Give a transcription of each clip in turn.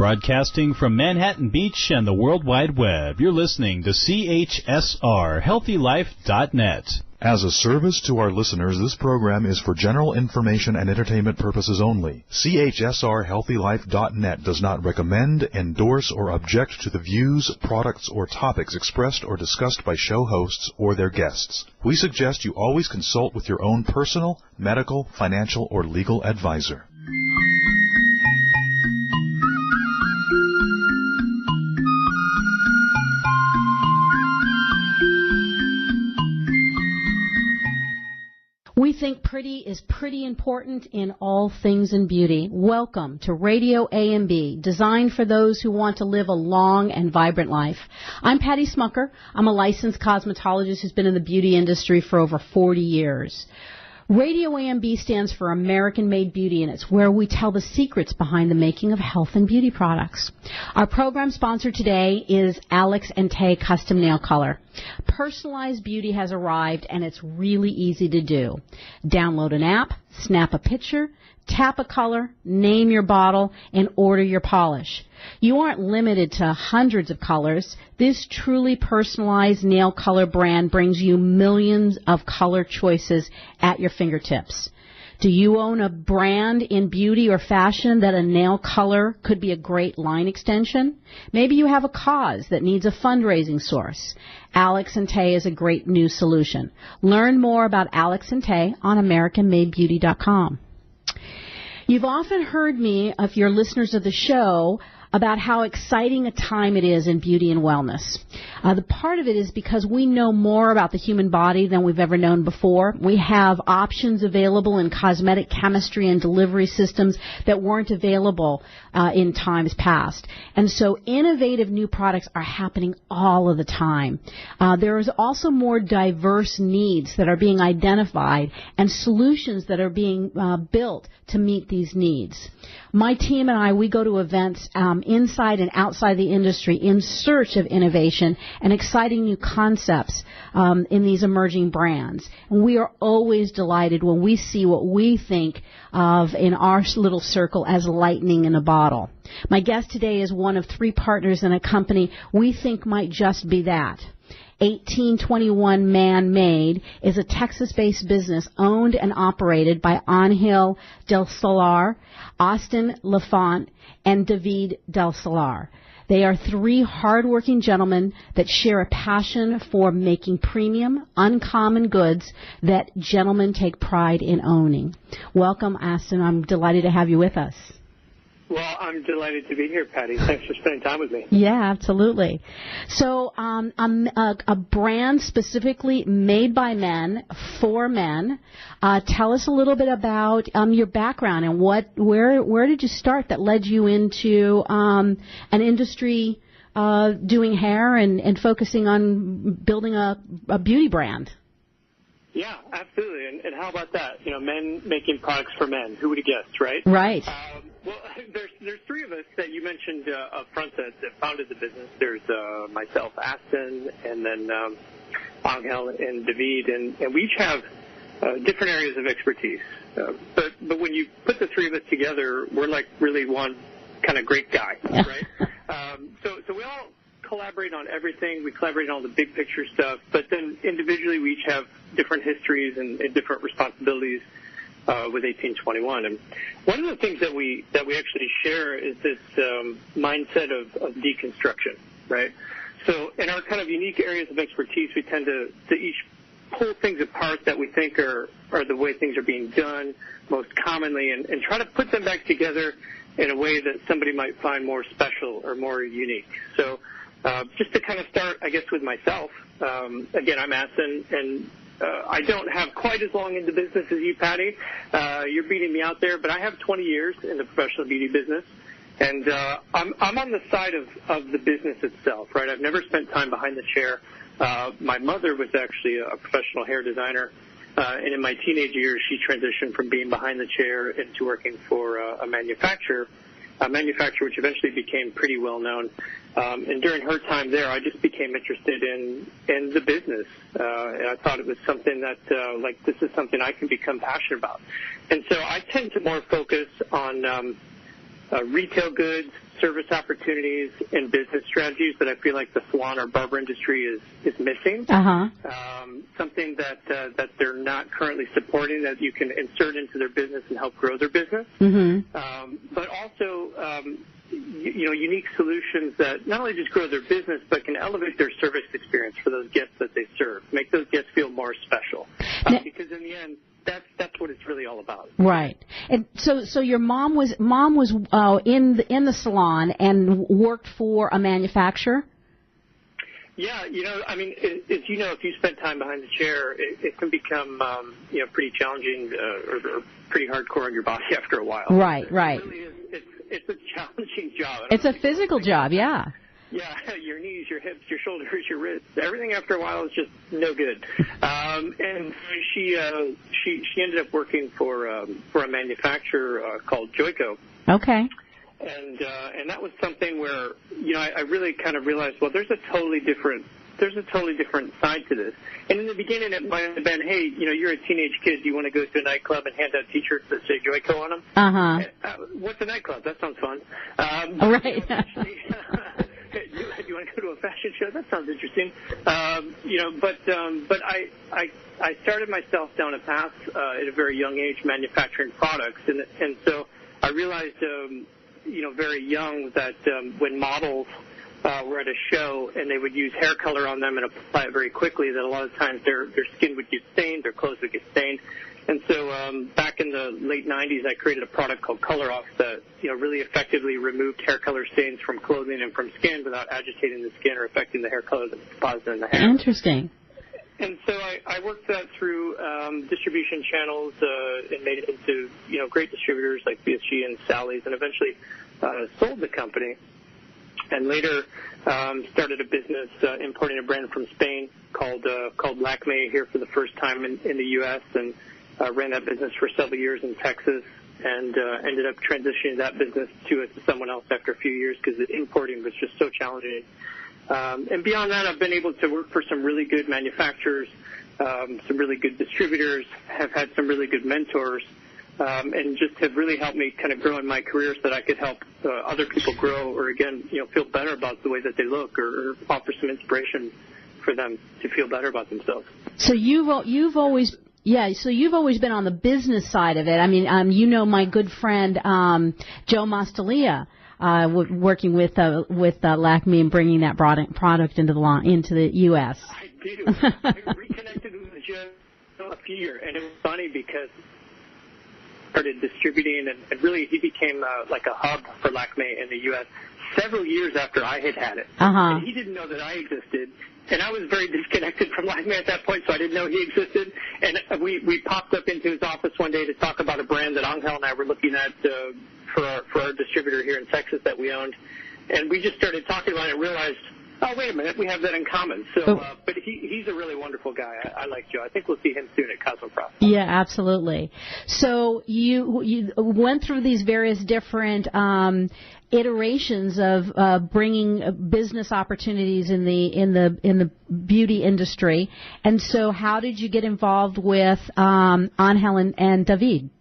broadcasting from Manhattan Beach and the World Wide Web. You're listening to CHSR, HealthyLife.net. As a service to our listeners, this program is for general information and entertainment purposes only. CHSR HealthyLife.net does not recommend, endorse, or object to the views, products, or topics expressed or discussed by show hosts or their guests. We suggest you always consult with your own personal, medical, financial, or legal advisor. We think pretty is pretty important in all things in beauty. Welcome to RadioAMB, designed for those who want to live a long and vibrant life. I'm Patty Schmucker. I'm a licensed cosmetologist who's been in the beauty industry for over 40 years. RadioAMB stands for American-Made Beauty, and it's where we tell the secrets behind the making of health and beauty products. Our program sponsor today is Alex and Tay Custom Nail Color. Personalized beauty has arrived, and it's really easy to do. Download an app, snap a picture, tap a color, name your bottle, and order your polish. You aren't limited to hundreds of colors. This truly personalized nail color brand brings you millions of color choices at your fingertips. Do you own a brand in beauty or fashion that a nail color could be a great line extension? Maybe you have a cause that needs a fundraising source. Alex and Tay is a great new solution. Learn more about Alex and Tay on AmericanMadeBeauty.com. You've often heard me, if you're listeners of the show, about how exciting a time it is in beauty and wellness. The part of it is because we know more about the human body than we've ever known before. We have options available in cosmetic chemistry and delivery systems that weren't available in times past. And so innovative new products are happening all of the time. There is also more diverse needs that are being identified and solutions that are being built to meet these needs. My team and I, we go to events inside and outside the industry in search of innovation and exciting new concepts in these emerging brands. And we are always delighted when we see what we think of in our little circle as lightning in a bottle. My guest today is one of 3 partners in a company we think might just be that. 1821 Man-Made is a Texas-based business owned and operated by Angel Del Solar, Aston, LeFon, and David Del Solar. They are 3 hardworking gentlemen that share a passion for making premium, uncommon goods that gentlemen take pride in owning. Welcome, Aston. I'm delighted to have you with us. Well, I'm delighted to be here, Patty. Thanks for spending time with me. Yeah, absolutely. So a brand specifically made by men, for men. Tell us a little bit about your background and where did you start that led you into an industry doing hair and focusing on building a beauty brand? Yeah, absolutely. And how about that? You know, men making products for men. Who would have guessed, right? Right. Well, there's 3 of us that you mentioned up front that founded the business. There's myself, Aston, and then Angel and David, and we each have different areas of expertise. But when you put the 3 of us together, we're like really one kind of great guy, right? So we all collaborate on everything. We collaborate on all the big picture stuff, but then individually we each have different histories and different responsibilities with 1821. And one of the things that we actually share is this mindset of deconstruction, right? So in our kind of unique areas of expertise, we tend to each pull things apart that we think are the way things are being done most commonly and try to put them back together in a way that somebody might find more special or more unique. So just to kind of start, I guess, with myself, again, I'm Aston, and I don't have quite as long in the business as you, Patty. You're beating me out there, but I have 20 years in the professional beauty business, and I'm on the side of the business itself, right? I've never spent time behind the chair. My mother was actually a professional hair designer, and in my teenage years, she transitioned from being behind the chair into working for a manufacturer which eventually became pretty well known. And during her time there, I just became interested in the business. And I thought it was something that, this is something I can become passionate about. And so I tend to more focus on retail goods, service opportunities, and business strategies that I feel like the salon or barber industry is missing. Something that they're not currently supporting that you can insert into their business and help grow their business. But also, unique solutions that not only just grow their business, but can elevate their service experience for those guests that they serve, make those guests feel more special. Because in the end, that's what it's really all about. Right. And so your mom was in the salon and worked for a manufacturer? Yeah, as you know, if you spend time behind the chair, it can become, pretty challenging or pretty hardcore on your body after a while. Right. It really is. It's a challenging job. It's a physical job, yeah. Yeah, your knees, your hips, your shoulders, your wrists, everything after a while is just no good. And she ended up working for a manufacturer called Joico. Okay. And that was something where, I really kind of realized, well, there's a totally different side to this. And in the beginning, it might have been, hey, you're a teenage kid. Do you want to go to a nightclub and hand out T-shirts that say Joico on them? What's a nightclub? That sounds fun. Right. Do you want to go to a fashion show? That sounds interesting. But I started myself down a path at a very young age manufacturing products, and so I realized, very young that when models were at a show and they would use hair color on them and apply it very quickly, that a lot of times their skin would get stained, their clothes would get stained. And so back in the late 90s, I created a product called Color Off that really effectively removed hair color stains from clothing and from skin without agitating the skin or affecting the hair color that's deposited in the hair. Interesting. And so I worked that through distribution channels and made it into great distributors like BSG and Sally's, and eventually sold the company. And later started a business importing a brand from Spain called Lakme here for the first time in the U.S. and ran that business for several years in Texas, and ended up transitioning that business to someone else after a few years because the importing was just so challenging. And beyond that, I've been able to work for some really good manufacturers, some really good distributors, have had some really good mentors, and just have really helped me kind of grow in my career so that I could help other people grow or, again, feel better about the way that they look or offer some inspiration for them to feel better about themselves. So you've always been on the business side of it. I mean, my good friend Joe Mastalia, working with Lakme and bringing that product into the U.S. I do. I reconnected with Joe a few years, and it was funny because started distributing, and really he became like a hub for Lakme in the U.S. several years after I had it. And he didn't know that I existed. And I was very disconnected from Lakme at that point, so I didn't know he existed. And we popped up into his office one day to talk about a brand that Angel and I were looking at for our distributor here in Texas that we owned. And we just started talking about it and realized, oh, wait a minute, we have that in common. So, but he's a really wonderful guy. I like Joe. I think we'll see him soon at Cosmoprof. Yeah, absolutely. So you went through these various different iterations of bringing business opportunities in the beauty industry. And so, how did you get involved with Angel and David?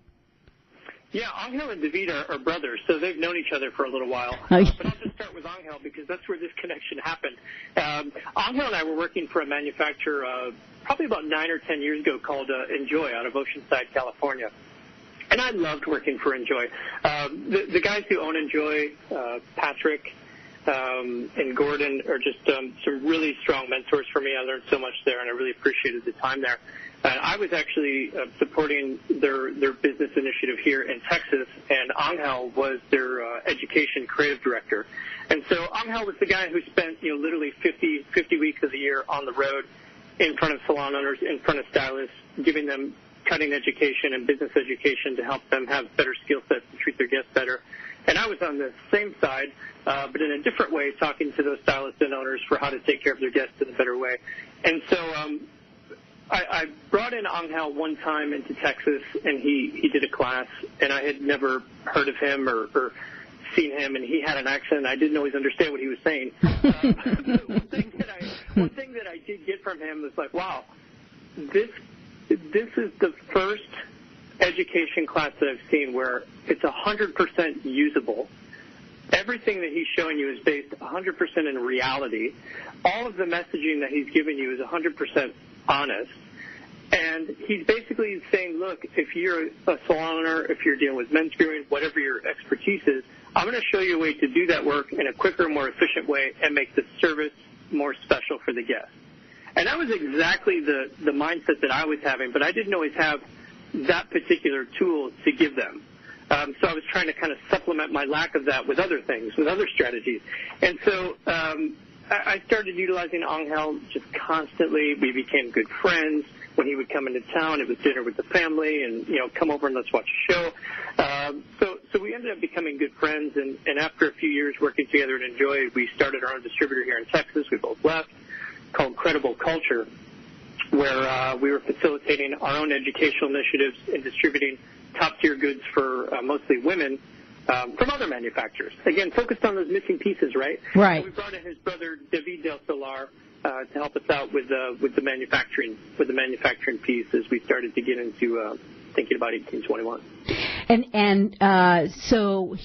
Yeah, Angel and David are brothers, so they've known each other for a little while. But I'll just start with Angel because that's where this connection happened. Angel and I were working for a manufacturer probably about 9 or 10 years ago called Enjoy out of Oceanside, California. And I loved working for Enjoy. The guys who own Enjoy, Patrick and Gordon, are just some really strong mentors for me. I learned so much there, and I really appreciated the time there. I was actually supporting their business initiative here in Texas, and Angel was their education creative director. And so Angel was the guy who spent literally 50 weeks of the year on the road in front of salon owners, in front of stylists, giving them cutting education and business education to help them have better skill sets to treat their guests better. And I was on the same side, but in a different way, talking to those stylists and owners for how to take care of their guests in a better way. And so I brought in Angel one time into Texas, and he did a class, and I had never heard of him or seen him, and he had an accent. I didn't always understand what he was saying. One thing that I did get from him was like, wow, this is the first education class that I've seen where it's 100% usable. Everything that he's showing you is based 100% in reality. All of the messaging that he's giving you is 100% honest. And he's basically saying, look, if you're a salon owner, if you're dealing with men's grooming, whatever your expertise is, I'm going to show you a way to do that work in a quicker, more efficient way and make the service more special for the guest. And that was exactly the mindset that I was having, but I didn't always have that particular tool to give them. So I was trying to kind of supplement my lack of that with other things, with other strategies. And so I started utilizing Angel just constantly. We became good friends. When he would come into town, it was dinner with the family and, come over and let's watch a show. So we ended up becoming good friends. And after a few years working together and enjoyed, we started our own distributor here in Texas. We both left, called Credible Culture, where we were facilitating our own educational initiatives and distributing top-tier goods for mostly women from other manufacturers. Again, focused on those missing pieces, right? Right. And we brought in his brother, David Del Solar, to help us out with the manufacturing piece as we started to get into thinking about 1821. So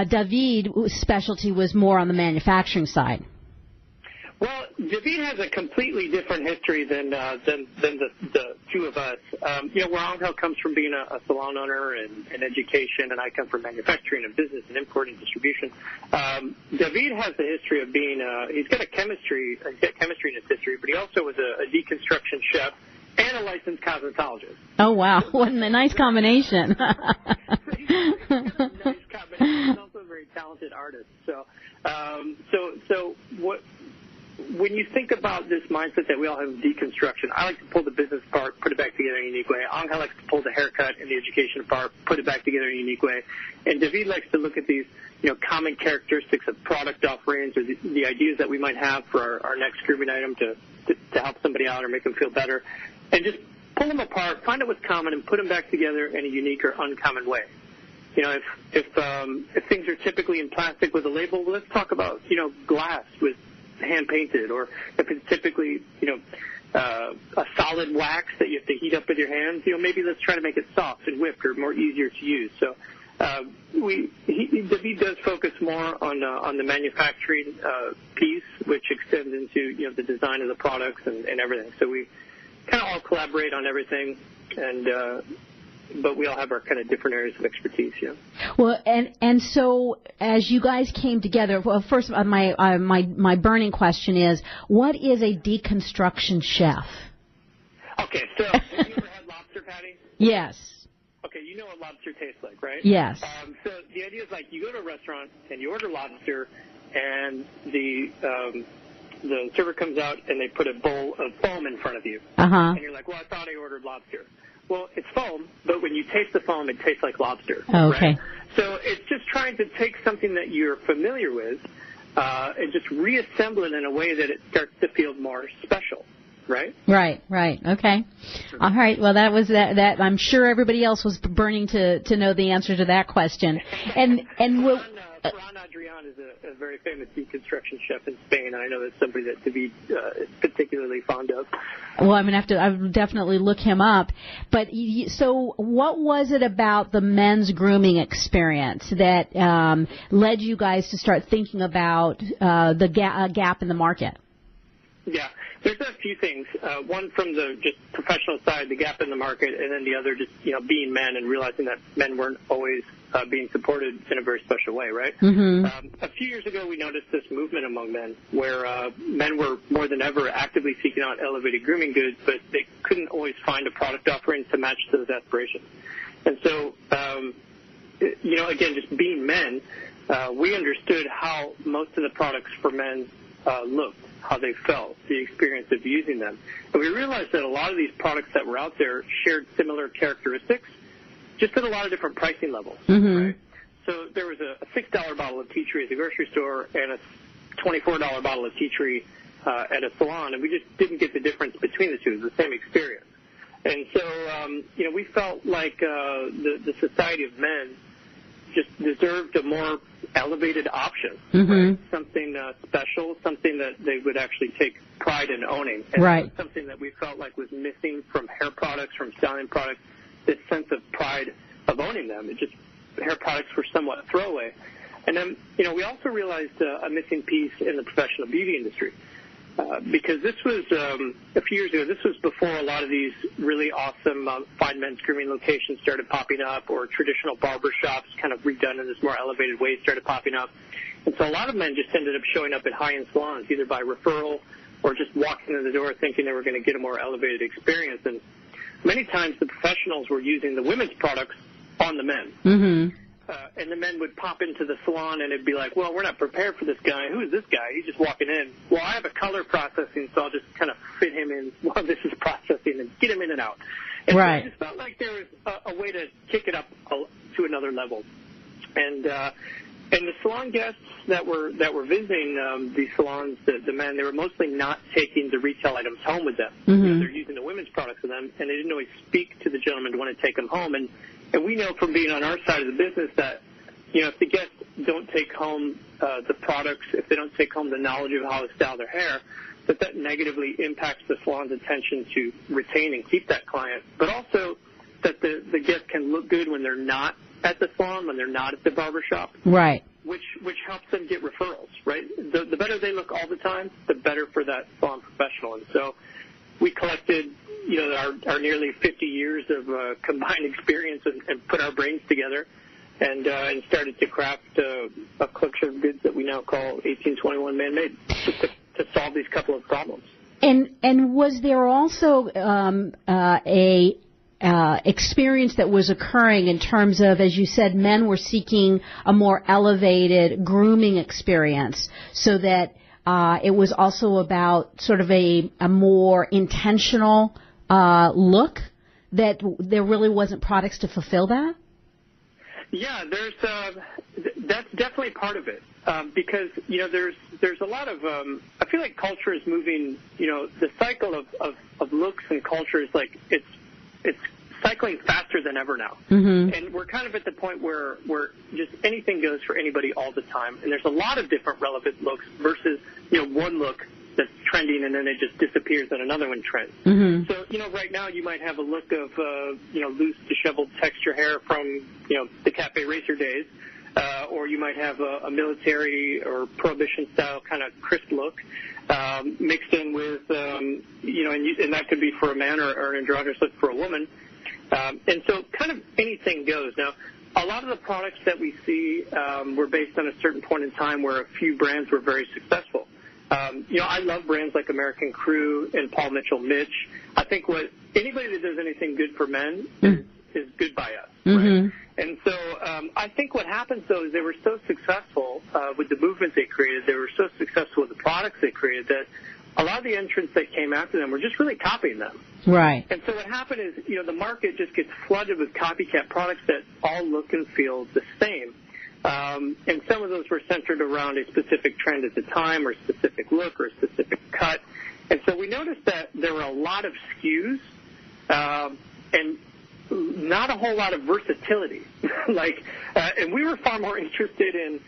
David's specialty was more on the manufacturing side. Well, David has a completely different history than the two of us. Where Angel comes from being a salon owner and education, and I come from manufacturing and business and import and distribution. David has the history of being he's got chemistry in his history, but he also was a deconstruction chef and a licensed cosmetologist. Oh wow, what a nice combination! He's got a nice combination. He's also a very talented artist. So what? When you think about this mindset that we all have deconstruction, I like to pull the business part, put it back together in a unique way. Angel likes to pull the haircut and the education part, put it back together in a unique way. And David likes to look at these, common characteristics of product offerings or the ideas that we might have for our next grooming item to help somebody out or make them feel better, and just pull them apart, find out what's common, and put them back together in a unique or uncommon way. If things are typically in plastic with a label, well, let's talk about, glass with hand-painted, or if it's typically, a solid wax that you have to heat up with your hands, maybe let's try to make it soft and whipped or more easier to use. So David does focus more on the manufacturing piece, which extends into, the design of the products and everything. So we kind of all collaborate on everything, but we all have our kind of different areas of expertise, Well, and so as you guys came together, well, first my burning question is, what is a deconstruction chef? Okay, so have you ever had lobster, Patty? Yes. Okay, you know what lobster tastes like, right? Yes. So the idea is like you go to a restaurant and you order lobster, and the server comes out and they put a bowl of foam in front of you, and you're like, well, I thought I ordered lobster. Well, it's foam, but when you taste the foam, it tastes like lobster. Okay. Right? So it's just trying to take something that you're familiar with and just reassemble it in a way that it starts to feel more special, right? Right. Okay. All right. Well, that was that. I'm sure everybody else was burning to know the answer to that question. And we'll. Ferran Adrian is a very famous deconstruction chef in Spain. I know that's somebody that David is particularly fond of. Well, I would definitely look him up. But so what was it about the men's grooming experience that led you guys to start thinking about the gap in the market? Yeah, there's a few things. One from the just professional side, the gap in the market, and then the other just, being men and realizing that men weren't always being supported in a very special way, right? Mm-hmm. A few years ago, we noticed this movement among men where men were more than ever actively seeking out elevated grooming goods, but they couldn't always find a product offering to match those aspirations. And so, again, just being men, we understood how most of the products for men looked, how they felt, the experience of using them. And we realized that a lot of these products that were out there shared similar characteristics, just at a lot of different pricing levels. Mm-hmm. Right? So there was a $6 bottle of tea tree at the grocery store and a $24 bottle of tea tree at a salon, and we just didn't get the difference between the two. It was the same experience. And so, we felt like the society of men just deserved a more elevated option, right? Something special, something that they would actually take pride in owning. And right. something that we felt like was missing from hair products, from styling products, this sense of pride of owning them. Hair products were somewhat throwaway. And then, we also realized a missing piece in the professional beauty industry. Because this was a few years ago. This was before a lot of these really awesome fine men's grooming locations started popping up, or traditional barber shops kind of redone in this more elevated way started popping up. And so a lot of men just ended up showing up at high-end salons, either by referral or just walking in the door thinking they were going to get a more elevated experience. And many times the professionals were using the women's products on the men. Mm-hmm. And the men would pop into the salon, and it'd be like, well, we're not prepared for this guy. Who is this guy? He's just walking in. Well, I have a color processing, so I'll just kind of fit him in while this is processing and get him in and out. And right. So it just felt like there was a way to kick it up to another level. And the salon guests that were visiting these salons, the men, they were mostly not taking the retail items home with them. Mm-hmm. They're using the women's products with them, and they didn't always speak to the gentleman to want to take them home. And we know from being on our side of the business that, if the guests don't take home the products, if they don't take home the knowledge of how to style their hair, that negatively impacts the salon's attention to retain and keep that client, but also that the guest can look good when they're not at the salon, when they're not at the barber shop. Right. Which helps them get referrals, right? The better they look all the time, the better for that salon professional. And so we collected, our nearly 50 years of combined experience and put our brains together and started to craft a collection of goods that we now call 1821 Man-Made to solve these couple of problems. And was there also a experience that was occurring in terms of, as you said, men were seeking a more elevated grooming experience, so that it was also about sort of a more intentional look, that there really wasn't products to fulfill that? Yeah, that's definitely part of it, because there's a lot of I feel like culture is moving. The cycle of looks and culture is like it's cycling faster than ever now. Mm-hmm. And we're kind of at the point where just anything goes for anybody all the time. And there's a lot of different relevant looks versus, one look that's trending and then it just disappears and another one trends. Mm-hmm. So, right now you might have a look of, loose, disheveled texture hair from, the Cafe Racer days. Or you might have a military or prohibition style kind of crisp look mixed in with, and that could be for a man or an androgynous look for a woman. And so kind of anything goes. Now, a lot of the products that we see were based on a certain point in time where a few brands were very successful. I love brands like American Crew and Paul Mitchell Mitch. I think anybody that does anything good for men is good by us. Mm-hmm. Right? And so I think what happens, though, is they were so successful with the movement they created, they were so successful with the products they created, that a lot of the entrants that came after them were just really copying them. Right. And so what happened is, the market just gets flooded with copycat products that all look and feel the same. And some of those were centered around a specific trend at the time, or a specific look, or a specific cut. And so we noticed that there were a lot of SKUs, and not a whole lot of versatility. And we were far more interested in,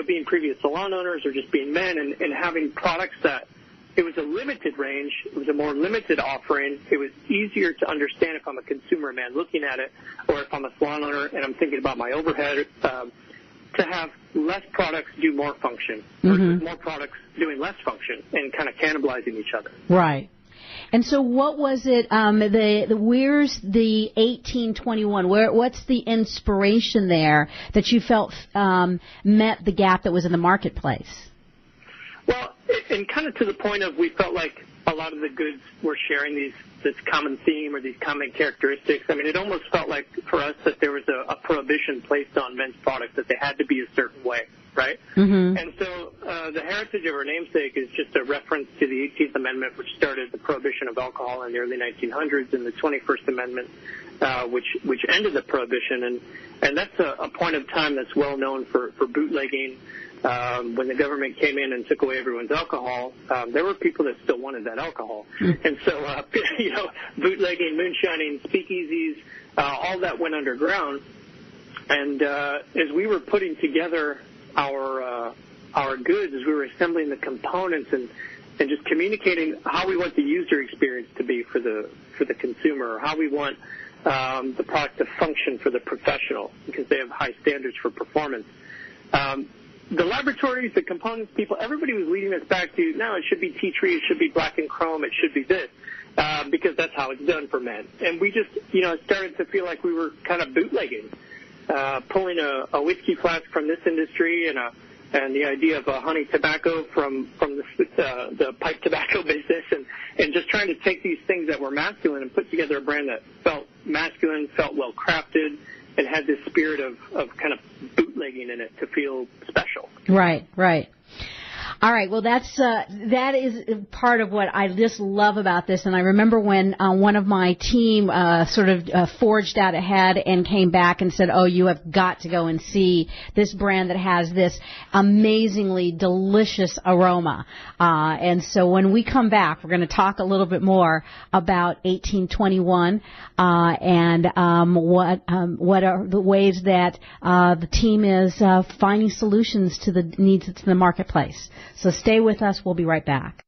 being previous salon owners or just being men and having products that it was a limited range, it was a more limited offering, it was easier to understand if I'm a consumer man looking at it, or if I'm a salon owner and I'm thinking about my overhead, to have less products do more function versus more products doing less function and kind of cannibalizing each other. Right. And so what was it, where's the 1821, what's the inspiration there that you felt met the gap that was in the marketplace? Well, and kind of to the point of we felt like a lot of the goods were sharing this common theme or these common characteristics. I mean, it almost felt like for us that there was a prohibition placed on men's products, that they had to be a certain way, right? Mm-hmm. And so the heritage of our namesake is just a reference to the 18th Amendment, which started the prohibition of alcohol in the early 1900s, and the 21st Amendment, which ended the prohibition. And that's a point of time that's well known for bootlegging. When the government came in and took away everyone's alcohol, there were people that still wanted that alcohol. And so, bootlegging, moonshining, speakeasies, all that went underground. And as we were putting together our goods, as we were assembling the components and just communicating how we want the user experience to be for the consumer, or how we want the product to function for the professional because they have high standards for performance. The laboratories, the components people, everybody was leading us back to, no, it should be tea tree, it should be black and chrome, it should be this, because that's how it's done for men. And we just, started to feel like we were kind of bootlegging, pulling a whiskey flask from this industry and the idea of a honey tobacco from the pipe tobacco business and just trying to take these things that were masculine and put together a brand that felt masculine, felt well crafted, and had this spirit of kind of bootlegging in it to feel special. Right. All right. Well, that is part of what I just love about this. And I remember when one of my team forged out ahead and came back and said, "Oh, you have got to go and see this brand that has this amazingly delicious aroma." And so when we come back, we're going to talk a little bit more about 1821 and what are the ways that the team is finding solutions to the needs in the marketplace. So stay with us. We'll be right back.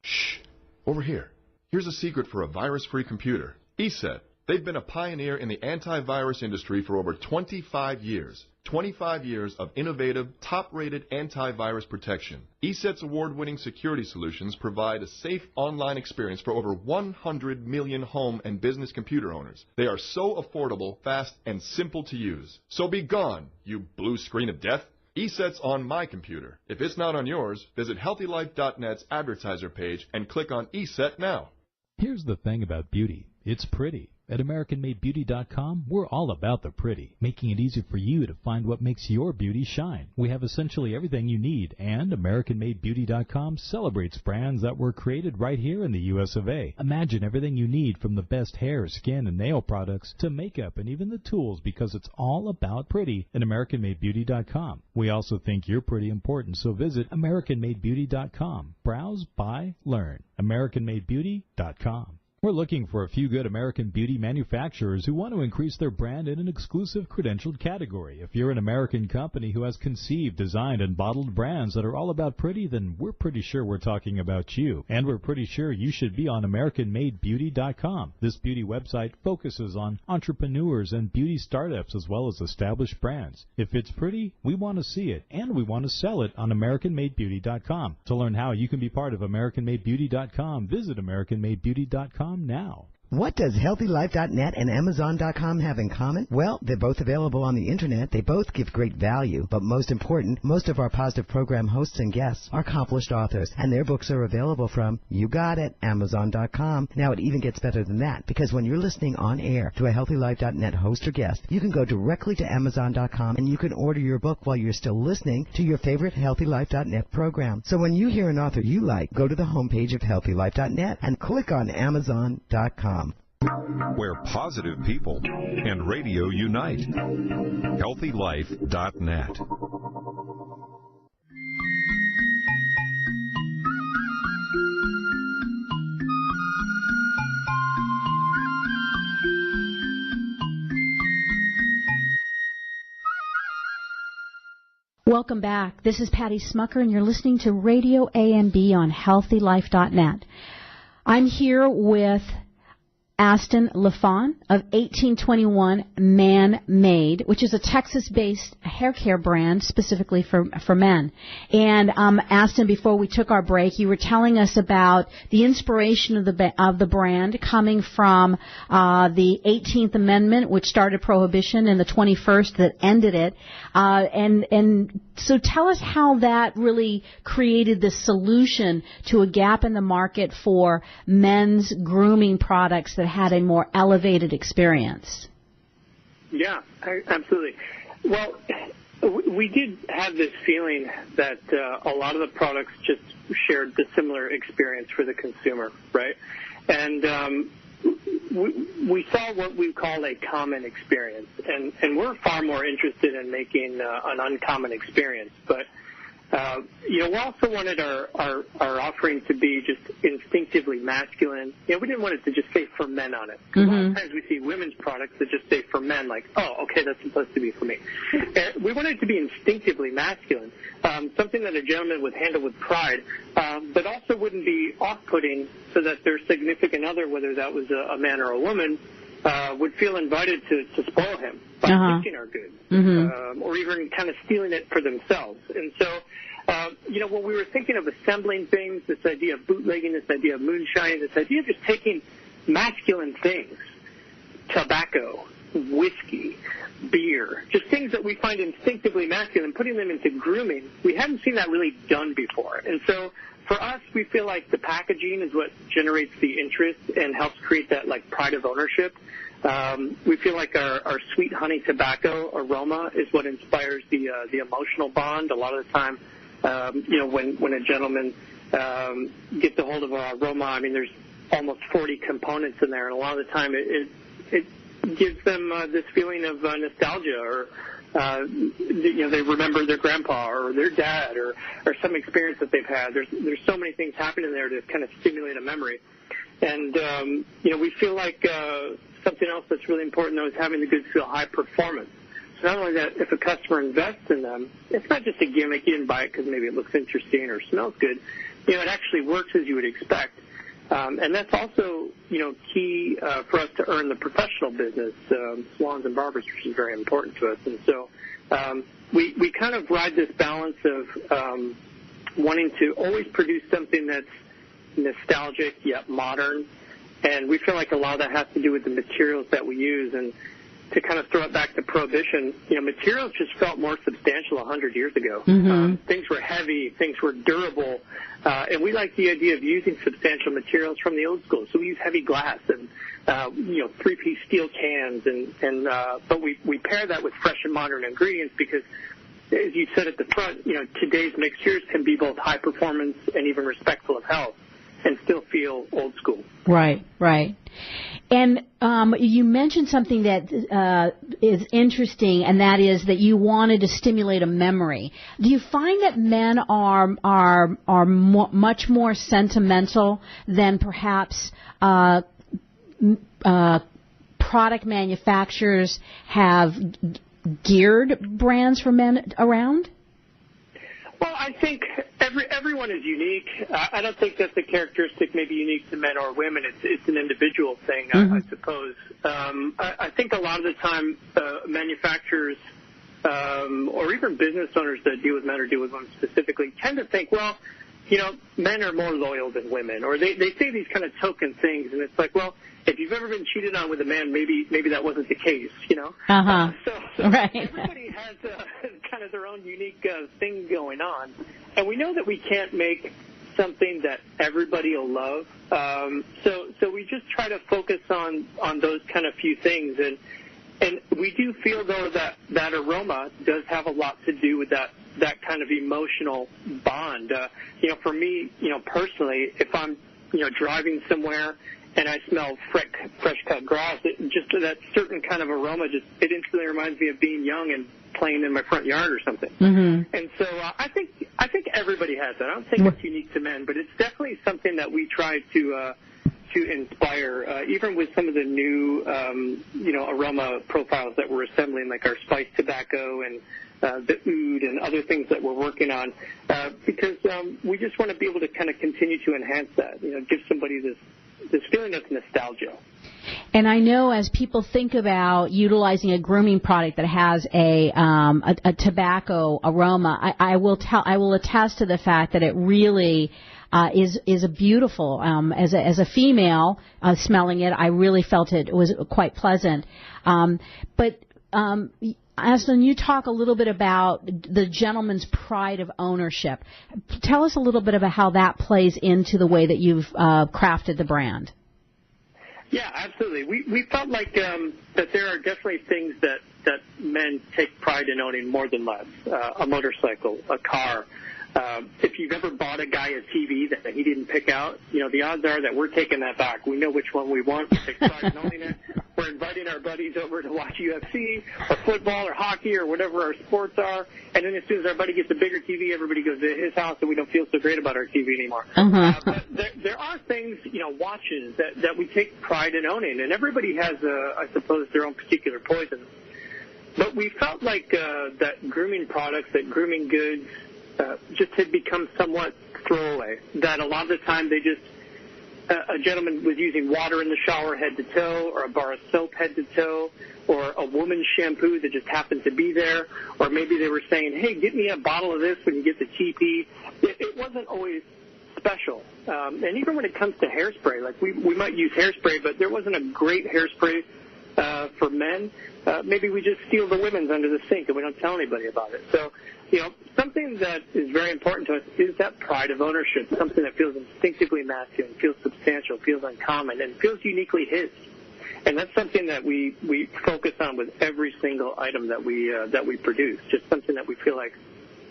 Shh. Over here. Here's a secret for a virus-free computer. ESET. They've been a pioneer in the antivirus industry for over 25 years. 25 years of innovative, top-rated antivirus protection. ESET's award-winning security solutions provide a safe online experience for over 100 million home and business computer owners. They are so affordable, fast, and simple to use. So be gone, you blue screen of death. ESET's on my computer. If it's not on yours, visit HealthyLife.net's advertiser page and click on ESET now. Here's the thing about beauty. It's pretty. At AmericanMadeBeauty.com, we're all about the pretty, making it easy for you to find what makes your beauty shine. We have essentially everything you need, and AmericanMadeBeauty.com celebrates brands that were created right here in the U.S. of A. Imagine everything you need from the best hair, skin, and nail products to makeup and even the tools, because it's all about pretty at AmericanMadeBeauty.com. We also think you're pretty important, so visit AmericanMadeBeauty.com. Browse, buy, learn. AmericanMadeBeauty.com. We're looking for a few good American beauty manufacturers who want to increase their brand in an exclusive credentialed category. If you're an American company who has conceived, designed, and bottled brands that are all about pretty, then we're pretty sure we're talking about you. And we're pretty sure you should be on AmericanMadeBeauty.com. This beauty website focuses on entrepreneurs and beauty startups as well as established brands. If it's pretty, we want to see it, and we want to sell it on AmericanMadeBeauty.com. To learn how you can be part of AmericanMadeBeauty.com, visit AmericanMadeBeauty.com now. What does HealthyLife.net and Amazon.com have in common? Well, they're both available on the Internet. They both give great value. But most important, most of our positive program hosts and guests are accomplished authors, and their books are available from, you got it, Amazon.com. Now, it even gets better than that, because when you're listening on air to a HealthyLife.net host or guest, you can go directly to Amazon.com and you can order your book while you're still listening to your favorite HealthyLife.net program. So when you hear an author you like, go to the homepage of HealthyLife.net and click on Amazon.com. Where positive people and radio unite. HealthyLife.net. Welcome back. This is Patty Schmucker, and you're listening to RadioAMB on HealthyLife.net. I'm here with Aston LeFon of 1821 Man-Made, which is a Texas-based hair care brand specifically for men. And Aston, before we took our break, you were telling us about the inspiration of the brand coming from the 18th Amendment, which started prohibition, and the 21st that ended it. And so tell us how that really created the solution to a gap in the market for men's grooming products that had a more elevated experience. Yeah, absolutely. Well, we did have this feeling that a lot of the products just shared the similar experience for the consumer, right? And we saw what we call a common experience, and we're far more interested in making an uncommon experience. But We also wanted our offering to be just instinctively masculine. We didn't want it to just say for men on it. Because a lot of times we see women's products that just say for men, like, oh, okay, that's supposed to be for me. We wanted it to be instinctively masculine, something that a gentleman would handle with pride, but also wouldn't be off-putting so that their significant other, whether that was a man or a woman, would feel invited to spoil him by taking our goods, or even kind of stealing it for themselves. And so, when we were thinking of assembling things, this idea of bootlegging, this idea of moonshining, this idea of just taking masculine things, tobacco, whiskey, beer, just things that we find instinctively masculine, putting them into grooming, we hadn't seen that really done before. And so for us, we feel like the packaging is what generates the interest and helps create that pride of ownership. We feel like our sweet honey tobacco aroma is what inspires the emotional bond. A lot of the time, when a gentleman gets a hold of our aroma, there's almost 40 components in there, and a lot of the time it gives them this feeling of nostalgia, or they remember their grandpa or their dad or some experience that they've had. There's so many things happening there to kind of stimulate a memory, and we feel like something else that's really important though is having the goods feel high performance. So not only that, if a customer invests in them, it's not just a gimmick. You didn't buy it because maybe it looks interesting or smells good. It actually works as you would expect. And that's also, key for us to earn the professional business, salons and barbers, which is very important to us. And so we kind of ride this balance of wanting to always produce something that's nostalgic yet modern. And we feel like a lot of that has to do with the materials that we use. And to kind of throw it back to prohibition, materials just felt more substantial 100 years ago. Things were heavy, things were durable, and we like the idea of using substantial materials from the old school. So we use heavy glass and three-piece steel cans, but we pair that with fresh and modern ingredients because, as you said at the front, today's mixtures can be both high performance and even respectful of health, and still feel old school. Right. And you mentioned something that is interesting, and that is that you wanted to stimulate a memory. Do you find that men are much more sentimental than perhaps product manufacturers have geared brands for men around? Well, I think everyone is unique. I don't think that's a characteristic maybe unique to men or women. It's an individual thing, I suppose. I think a lot of the time manufacturers or even business owners that deal with men or deal with women specifically tend to think, well, men are more loyal than women. Or they say these kind of token things, and it's like, well, if you've ever been cheated on with a man, maybe that wasn't the case, So right. Everybody has kind of their own unique thing going on. And we know that we can't make something that everybody will love. So we just try to focus on those kind of few things. And we do feel, though, that aroma does have a lot to do with that kind of emotional bond. For me, personally, if I'm, driving somewhere and I smell fresh cut grass, just that certain kind of aroma, it instantly reminds me of being young and playing in my front yard or something. And so I think everybody has that. I don't think it's unique to men, but it's definitely something that we try to inspire, even with some of the new, aroma profiles that we're assembling, like our spiced tobacco and the oud and other things that we're working on, because we just want to be able to kind of continue to enhance that, give somebody this feeling of nostalgia. And I know as people think about utilizing a grooming product that has a tobacco aroma, I will attest to the fact that it really is a beautiful. As a female smelling it, I really felt it was quite pleasant. But Aston, you talk a little bit about the gentleman's pride of ownership. Tell us a little bit about how that plays into the way that you've crafted the brand. Yeah, absolutely. We felt like that there are definitely things that men take pride in owning more than less. A motorcycle, a car. If you've ever bought a guy a TV that he didn't pick out, the odds are that we're taking that back. We know which one we want. We take pride in owning it. We're we're inviting our buddies over to watch UFC or football or hockey or whatever our sports are, and then as soon as our buddy gets a bigger TV, everybody goes to his house, and we don't feel so great about our TV anymore. But there are things, watches that we take pride in owning, and everybody has, I suppose, their own particular poison. But we felt like that grooming products, that grooming goods, just had become somewhat throwaway. That a lot of the time they just, a gentleman was using water in the shower head to toe, or a bar of soap head to toe, or a woman's shampoo that just happened to be there, or maybe they were saying, hey, get me a bottle of this when you get the TP. It wasn't always special. And even when it comes to hairspray, like we might use hairspray, but there wasn't a great hairspray for men. Maybe we just steal the women's under the sink and we don't tell anybody about it. So, something that is very important to us is that pride of ownership, something that feels instinctively masculine, feels substantial, feels uncommon, and feels uniquely his. And that's something that we focus on with every single item that we produce, just something that we feel like,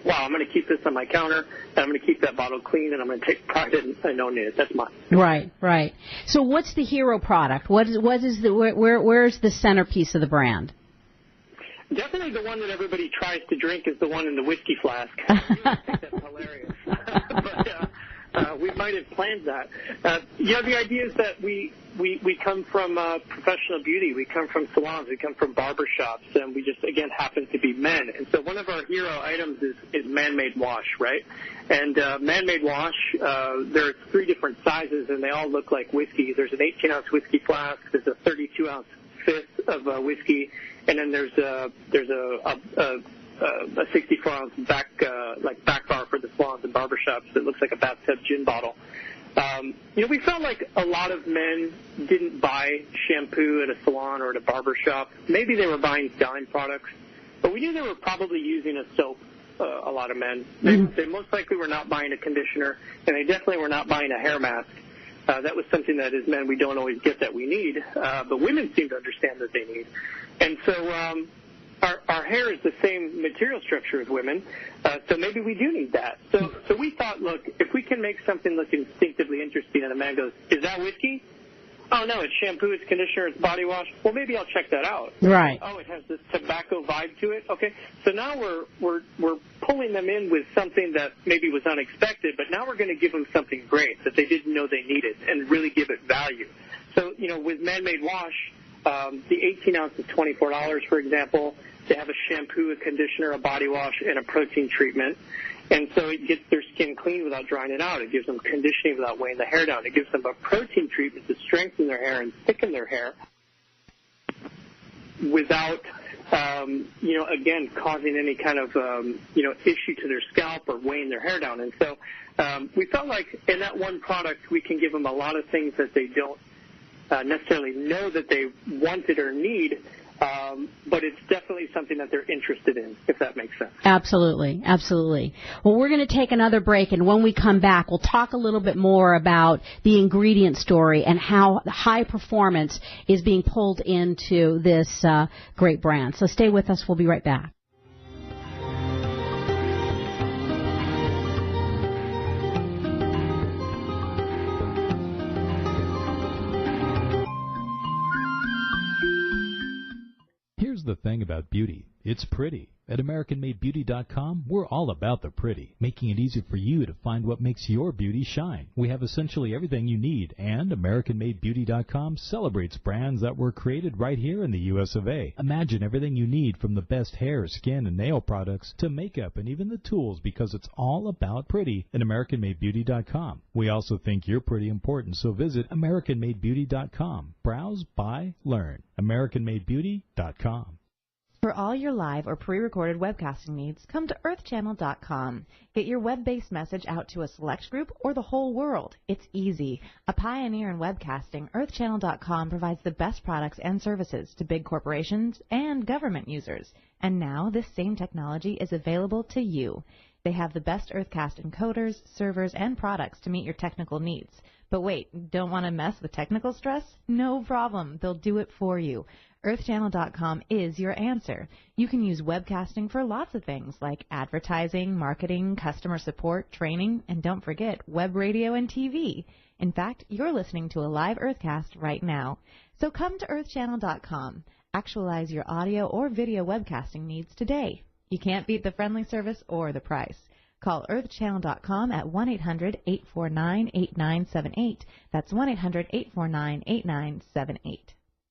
wow, I'm going to keep this on my counter, and I'm going to keep that bottle clean, and I'm going to take pride in owning it. That's mine. Right. So what's the hero product? Where's the centerpiece of the brand? Definitely the one that everybody tries to drink is the one in the whiskey flask. I think that's hilarious. But we might have planned that. The idea is that we come from professional beauty. We come from salons. We come from barbershops. And we just, again, happen to be men. And so one of our hero items is man-made wash, right? And man-made wash, there are 3 different sizes, and they all look like whiskey. There's an 18-ounce whiskey flask. There's a 32-ounce fifth of whiskey. And then there's a 64-ounce back bar for the salons and barbershops that looks like a bathtub gin bottle. We felt like a lot of men didn't buy shampoo at a salon or at a barbershop. Maybe they were buying styling products, but we knew they were probably using a soap. A lot of men. They most likely were not buying a conditioner, and they definitely were not buying a hair mask. That was something that as men we don't always get that we need, but women seem to understand that they need. And so our hair is the same material structure as women, so maybe we do need that. So we thought, look, if we can make something look instinctively interesting, and a man goes, is that whiskey? Oh, no, it's shampoo, it's conditioner, it's body wash. Well, maybe I'll check that out. Right. Oh, it has this tobacco vibe to it. Okay. So now we're pulling them in with something that maybe was unexpected, but now we're going to give them something great that they didn't know they needed and really give it value. So, with man-made wash, the 18-ounce is $24, for example. They have a shampoo, a conditioner, a body wash, and a protein treatment. And so it gets their skin clean without drying it out. It gives them conditioning without weighing the hair down. It gives them a protein treatment to strengthen their hair and thicken their hair without, again, causing any kind of, issue to their scalp or weighing their hair down. And so we felt like in that one product we can give them a lot of things that they don't necessarily know that they wanted or need, but it's definitely something that they're interested in, if that makes sense. Absolutely. Well, we're going to take another break, and when we come back, we'll talk a little bit more about the ingredient story and how high performance is being pulled into this great brand. So stay with us. We'll be right back. Here's the thing about beauty. It's pretty. At AmericanMadeBeauty.com, we're all about the pretty, making it easy for you to find what makes your beauty shine. We have essentially everything you need, and AmericanMadeBeauty.com celebrates brands that were created right here in the U.S. of A. Imagine everything you need from the best hair, skin, and nail products to makeup and even the tools, because it's all about pretty at AmericanMadeBeauty.com. We also think you're pretty important, so visit AmericanMadeBeauty.com. Browse, buy, learn. AmericanMadeBeauty.com. For all your live or pre-recorded webcasting needs, come to earthchannel.com. Get your web-based message out to a select group or the whole world. It's easy. A pioneer in webcasting, earthchannel.com provides the best products and services to big corporations and government users. And now this same technology is available to you. They have the best Earthcast encoders, servers, and products to meet your technical needs. But wait, don't want to mess with technical stress? No problem. They'll do it for you. EarthChannel.com is your answer. You can use webcasting for lots of things like advertising, marketing, customer support, training, and don't forget web radio and TV. In fact, you're listening to a live Earthcast right now. So come to EarthChannel.com. Actualize your audio or video webcasting needs today. You can't beat the friendly service or the price. Call EarthChannel.com at 1-800-849-8978. That's 1-800-849-8978.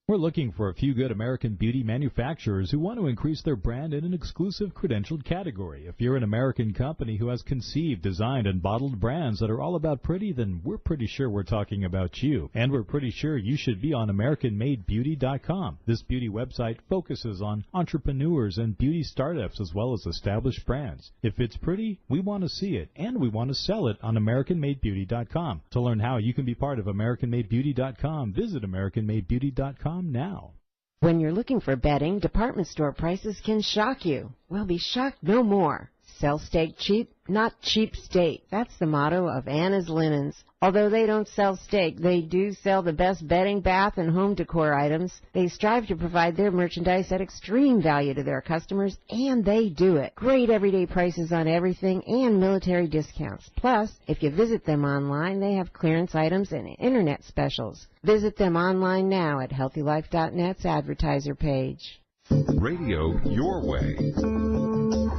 We're looking for a few good American beauty manufacturers who want to increase their brand in an exclusive credentialed category. If you're an American company who has conceived, designed, and bottled brands that are all about pretty, then we're pretty sure we're talking about you. And we're pretty sure you should be on AmericanMadeBeauty.com. This beauty website focuses on entrepreneurs and beauty startups as well as established brands. If it's pretty, we want to see it, and we want to sell it on AmericanMadeBeauty.com. To learn how you can be part of AmericanMadeBeauty.com, visit AmericanMadeBeauty.com now. When you're looking for bedding, department store prices can shock you. Well, be shocked no more. Sell steak cheap, not cheap steak. That's the motto of Anna's Linens. Although they don't sell steak, they do sell the best bedding, bath, and home decor items. They strive to provide their merchandise at extreme value to their customers, and they do it. Great everyday prices on everything and military discounts. Plus, if you visit them online, they have clearance items and internet specials. Visit them online now at HealthyLife.net's advertiser page. Radio your way.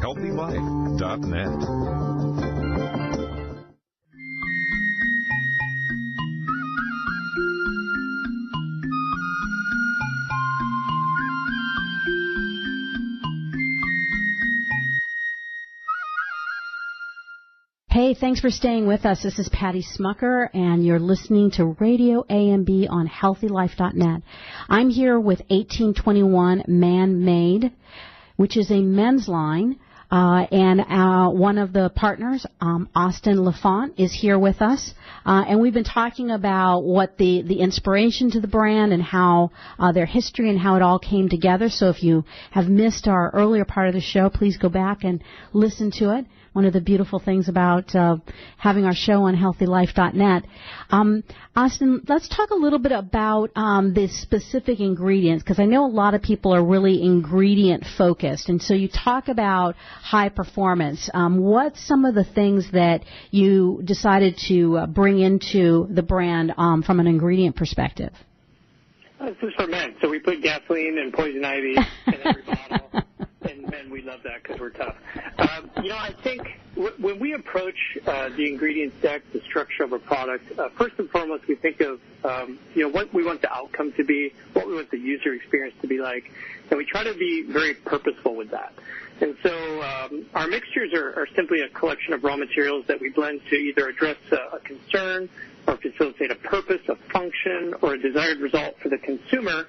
HealthyLife.net. Hey, thanks for staying with us. This is Patty Schmucker, and you're listening to Radio AMB on HealthyLife.net. I'm here with 1821 Man-Made, which is a men's line, and one of the partners, Aston LeFon, is here with us. And we've been talking about what the inspiration to the brand and how their history and how it all came together. So if you have missed our earlier part of the show, please go back and listen to it. One of the beautiful things about having our show on HealthyLife.net. Austin, let's talk a little bit about the specific ingredients, because I know a lot of people are really ingredient-focused. And so you talk about high performance. What's some of the things that you decided to bring into the brand from an ingredient perspective? This is for men. So we put gasoline and poison ivy in every bottle. And men, we love that because we're tough. I think when we approach the ingredients deck, the structure of a product, first and foremost, we think of, what we want the outcome to be, what we want the user experience to be like, and we try to be very purposeful with that. And so our mixtures are simply a collection of raw materials that we blend to either address a concern or facilitate a purpose, a function, or a desired result for the consumer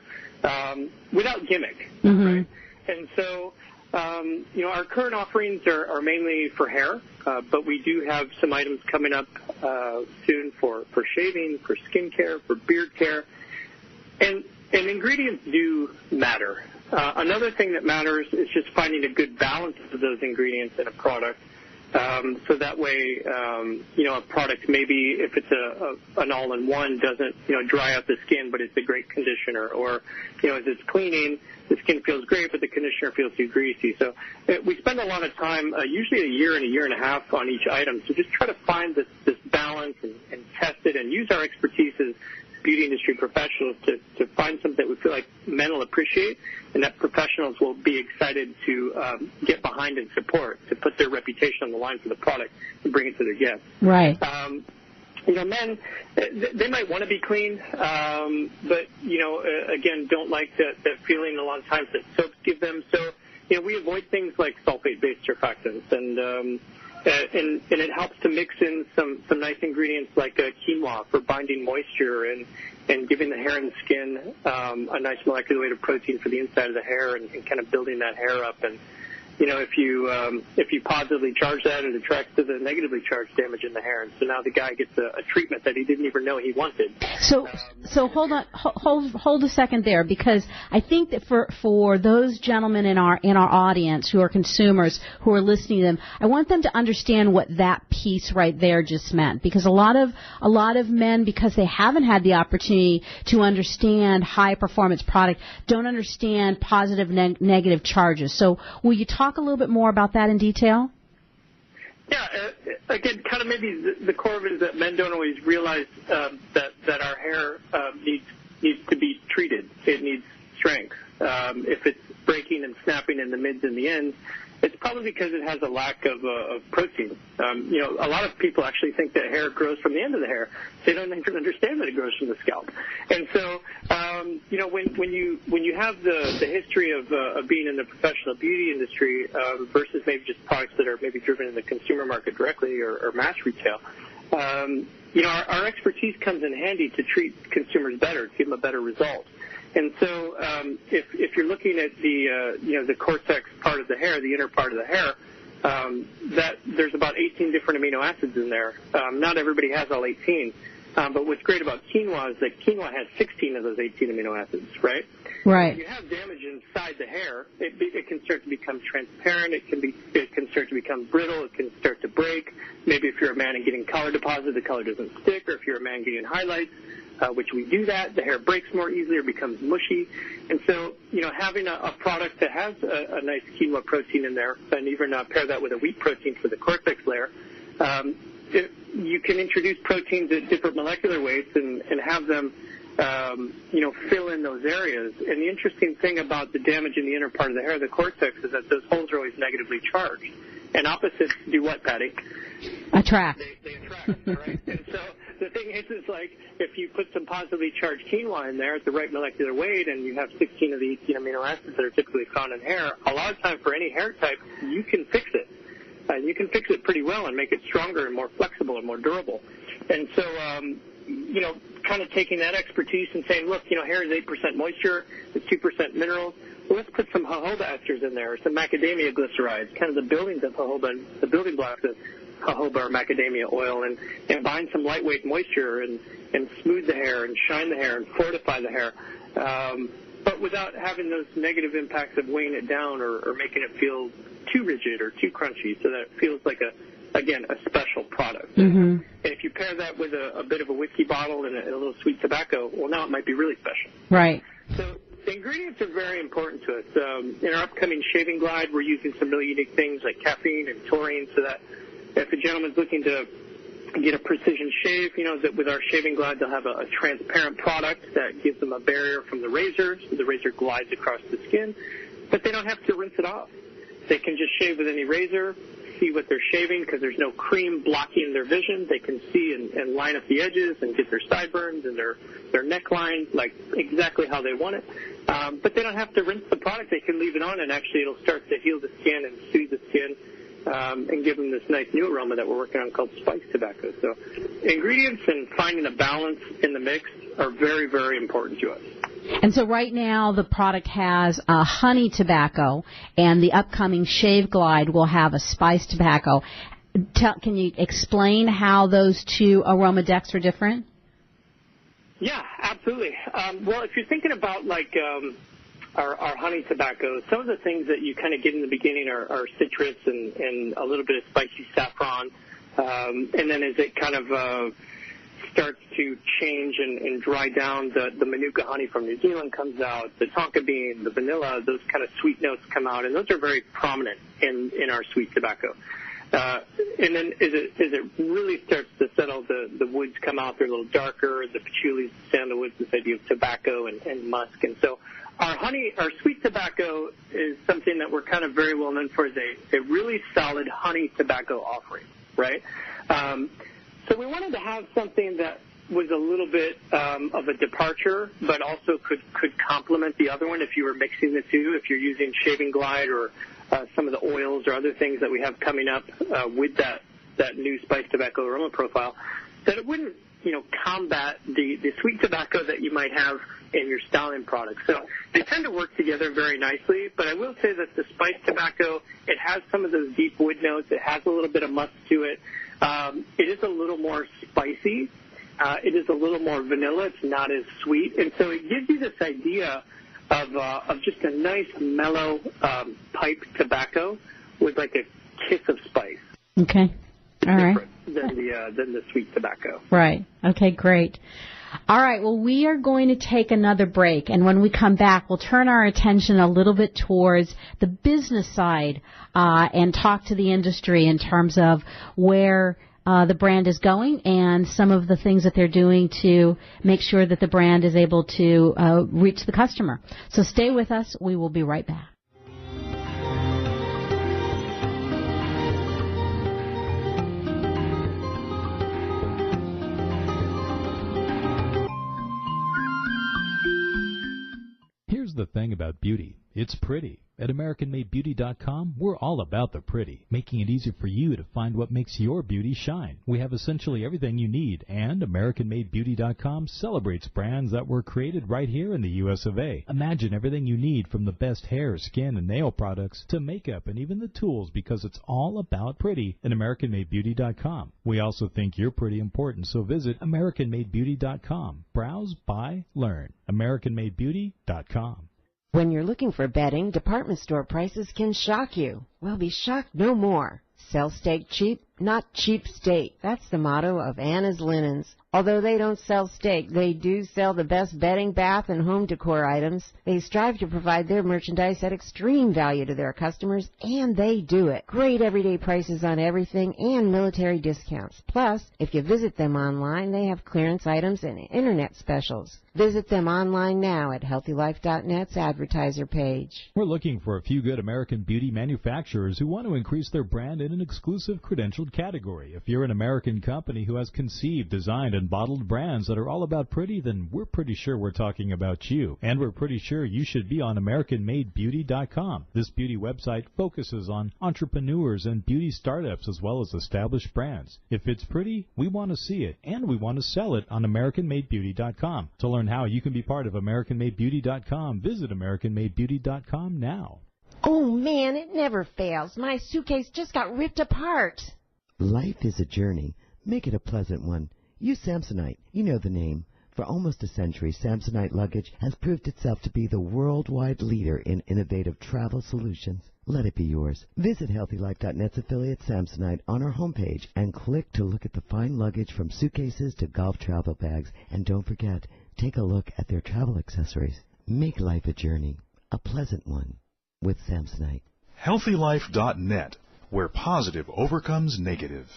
without gimmick. Mm-hmm. Right? And so, our current offerings are mainly for hair, but we do have some items coming up soon for shaving, for skin care, for beard care. And ingredients do matter. Another thing that matters is just finding a good balance of those ingredients in a product. So that way, a product maybe if it's an all-in-one doesn't, dry out the skin, but it's a great conditioner. Or, as it's cleaning, the skin feels great, but the conditioner feels too greasy. So we spend a lot of time, usually a year and a half on each item, to just try to find this balance and test it and use our expertise as beauty industry professionals to find something that we feel like men will appreciate and that professionals will be excited to get behind and support, to put their reputation on the line for the product and bring it to their guests. Right. Men, they might want to be clean, but, again, don't like that feeling a lot of times that soaps give them. So, we avoid things like sulfate-based surfactants, and it helps to mix in some nice ingredients like quinoa for binding moisture and giving the hair and skin a nice molecular weight of protein for the inside of the hair and kind of building that hair up. And if you positively charge that, it attracts to the negatively charged damage in the hair, and so now the guy gets a treatment that he didn't even know he wanted. So hold on, hold a second there, because I think that for those gentlemen in our audience who are consumers who are listening to them, I want them to understand what that piece right there just meant, because a lot of men, because they haven't had the opportunity to understand high performance product, don't understand positive negative charges. So will you talk a little bit more about that in detail? Yeah, again, kind of maybe the core of it is that men don't always realize that our hair needs to be treated. It needs strength. If it's breaking and snapping in the mids and the ends, it's probably because it has a lack of protein. A lot of people actually think that hair grows from the end of the hair. They don't even understand that it grows from the scalp. And so, when you have the history of being in the professional beauty industry versus maybe just products that are maybe driven in the consumer market directly or mass retail, our expertise comes in handy to treat consumers better, to give them a better result. And so if you're looking at the cortex part of the hair, the inner part of the hair, that there's about 18 different amino acids in there. Not everybody has all 18. But what's great about quinoa is that quinoa has 16 of those 18 amino acids, right? Right. When you have damage inside the hair, it can start to become transparent. It can start to become brittle. It can start to break. Maybe if you're a man and getting color deposits, the color doesn't stick. Or if you're a man getting highlights, which we do that, the hair breaks more easily or becomes mushy. And so, having a product that has a nice quinoa protein in there, and even pair that with a wheat protein for the cortex layer, you can introduce proteins at different molecular weights and have them, fill in those areas. And the interesting thing about the damage in the inner part of the hair, the cortex, is that those holes are always negatively charged. And opposites do what, Patty? Attract. They attract, right? And so the thing is like if you put some positively charged quinoa in there at the right molecular weight and you have 16 of the 18 amino acids that are typically found in hair, a lot of time for any hair type, you can fix it. You can fix it pretty well and make it stronger and more flexible and more durable. And so, kind of taking that expertise and saying, look, hair is 8% moisture, it's 2% minerals. Well, let's put some jojoba esters in there, some macadamia glycerides, kind of the buildings of jojoba, the building blocks of jojoba or macadamia oil, and bind some lightweight moisture and smooth the hair and shine the hair and fortify the hair. But without having those negative impacts of weighing it down or making it feel too rigid or too crunchy, so that it feels like a special product. Mm-hmm. And if you pair that with a bit of a whiskey bottle and a little sweet tobacco, well, now it might be really special. Right. So the ingredients are very important to us. In our upcoming shaving glide, we're using some really unique things like caffeine and taurine, so that if a gentleman's looking to get a precision shave, that with our shaving glide, they'll have a transparent product that gives them a barrier from the razor, so the razor glides across the skin, but they don't have to rinse it off. They can just shave with any razor, see what they're shaving because there's no cream blocking their vision. They can see and line up the edges and get their sideburns and their neckline like exactly how they want it. But they don't have to rinse the product. They can leave it on and actually it'll start to heal the skin and soothe the skin and give them this nice new aroma that we're working on called spice tobacco. So ingredients and finding a balance in the mix are very, very important to us. And so right now the product has honey tobacco, and the upcoming shave glide will have a spice tobacco. Can you explain how those two aroma decks are different? Yeah, absolutely. Well, if you're thinking about like our honey tobacco, some of the things that you kind of get in the beginning are citrus and a little bit of spicy saffron, and then as it kind of starts to change and dry down, the Manuka honey from New Zealand comes out, the tonka bean, the vanilla, those kind of sweet notes come out, and those are very prominent in our sweet tobacco. And then as it really starts to settle, the woods come out, they're a little darker, the patchouli, sandalwood, this idea of tobacco and musk. And so our sweet tobacco is something that we're kind of very well known for as a really solid honey tobacco offering, right? So we wanted to have something that was a little bit of a departure, but also could complement the other one if you were mixing the two, if you're using shaving glide or some of the oils or other things that we have coming up with that new spice tobacco aroma profile, that it wouldn't, combat the sweet tobacco that you might have and your styling products. So they tend to work together very nicely, but I will say that the spiced tobacco, it has some of those deep wood notes. It has a little bit of musk to it. It is a little more spicy. It is a little more vanilla. It's not as sweet. And so it gives you this idea of just a nice mellow pipe tobacco with like a kiss of spice. Okay. All right. Than the sweet tobacco. Right. Okay, great. All right, well, we are going to take another break, and when we come back, we'll turn our attention a little bit towards the business side and talk to the industry in terms of where the brand is going and some of the things that they're doing to make sure that the brand is able to reach the customer. So stay with us. We will be right back. Here's the thing about beauty. It's pretty. At AmericanMadeBeauty.com, we're all about the pretty, making it easy for you to find what makes your beauty shine. We have essentially everything you need, and AmericanMadeBeauty.com celebrates brands that were created right here in the U.S. of A. Imagine everything you need from the best hair, skin, and nail products to makeup and even the tools, because it's all about pretty at AmericanMadeBeauty.com. We also think you're pretty important, so visit AmericanMadeBeauty.com. Browse, buy, learn. AmericanMadeBeauty.com. When you're looking for bedding, department store prices can shock you. Well, be shocked no more. Sell steak cheap, not cheap steak. That's the motto of Anna's Linens. Although they don't sell steak, they do sell the best bedding, bath, and home decor items. They strive to provide their merchandise at extreme value to their customers, and they do it. Great everyday prices on everything and military discounts. Plus, if you visit them online, they have clearance items and internet specials. Visit them online now at HealthyLife.net's advertiser page. We're looking for a few good American beauty manufacturers who want to increase their brand in an exclusive credentialed category. If you're an American company who has conceived, designed, and bottled brands that are all about pretty, then we're pretty sure we're talking about you. And we're pretty sure you should be on AmericanMadeBeauty.com. This beauty website focuses on entrepreneurs and beauty startups as well as established brands. If it's pretty, we want to see it, and we want to sell it on AmericanMadeBeauty.com. To learn how you can be part of AmericanMadeBeauty.com, visit AmericanMadeBeauty.com now. Oh, man, it never fails. My suitcase just got ripped apart. Life is a journey. Make it a pleasant one. Use Samsonite. You know the name. For almost a century, Samsonite luggage has proved itself to be the worldwide leader in innovative travel solutions. Let it be yours. Visit HealthyLife.net's affiliate Samsonite on our homepage and click to look at the fine luggage from suitcases to golf travel bags. And don't forget, take a look at their travel accessories. Make life a journey, a pleasant one, with Samsonite. HealthyLife.net, where positive overcomes negative.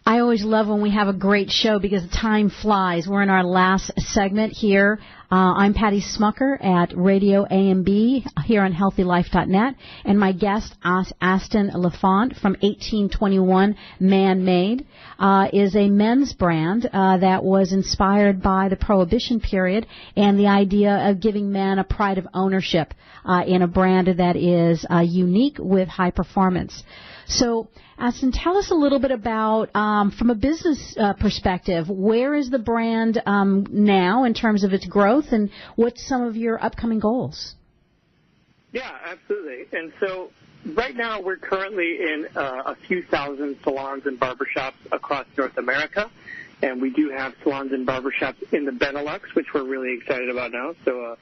I always love when we have a great show because time flies. We're in our last segment here. I'm Patty Schmucker at RadioAMB here on HealthyLife.net, and my guest, Aston and LeFon from 1821 Man-Made, is a men's brand that was inspired by the Prohibition period and the idea of giving men a pride of ownership in a brand that is unique with high performance. So, Aston, tell us a little bit about, from a business perspective, where is the brand now in terms of its growth, and what's some of your upcoming goals? Yeah, absolutely. And so right now we're currently in a few thousand salons and barbershops across North America, and we do have salons and barbershops in the Benelux, which we're really excited about now. So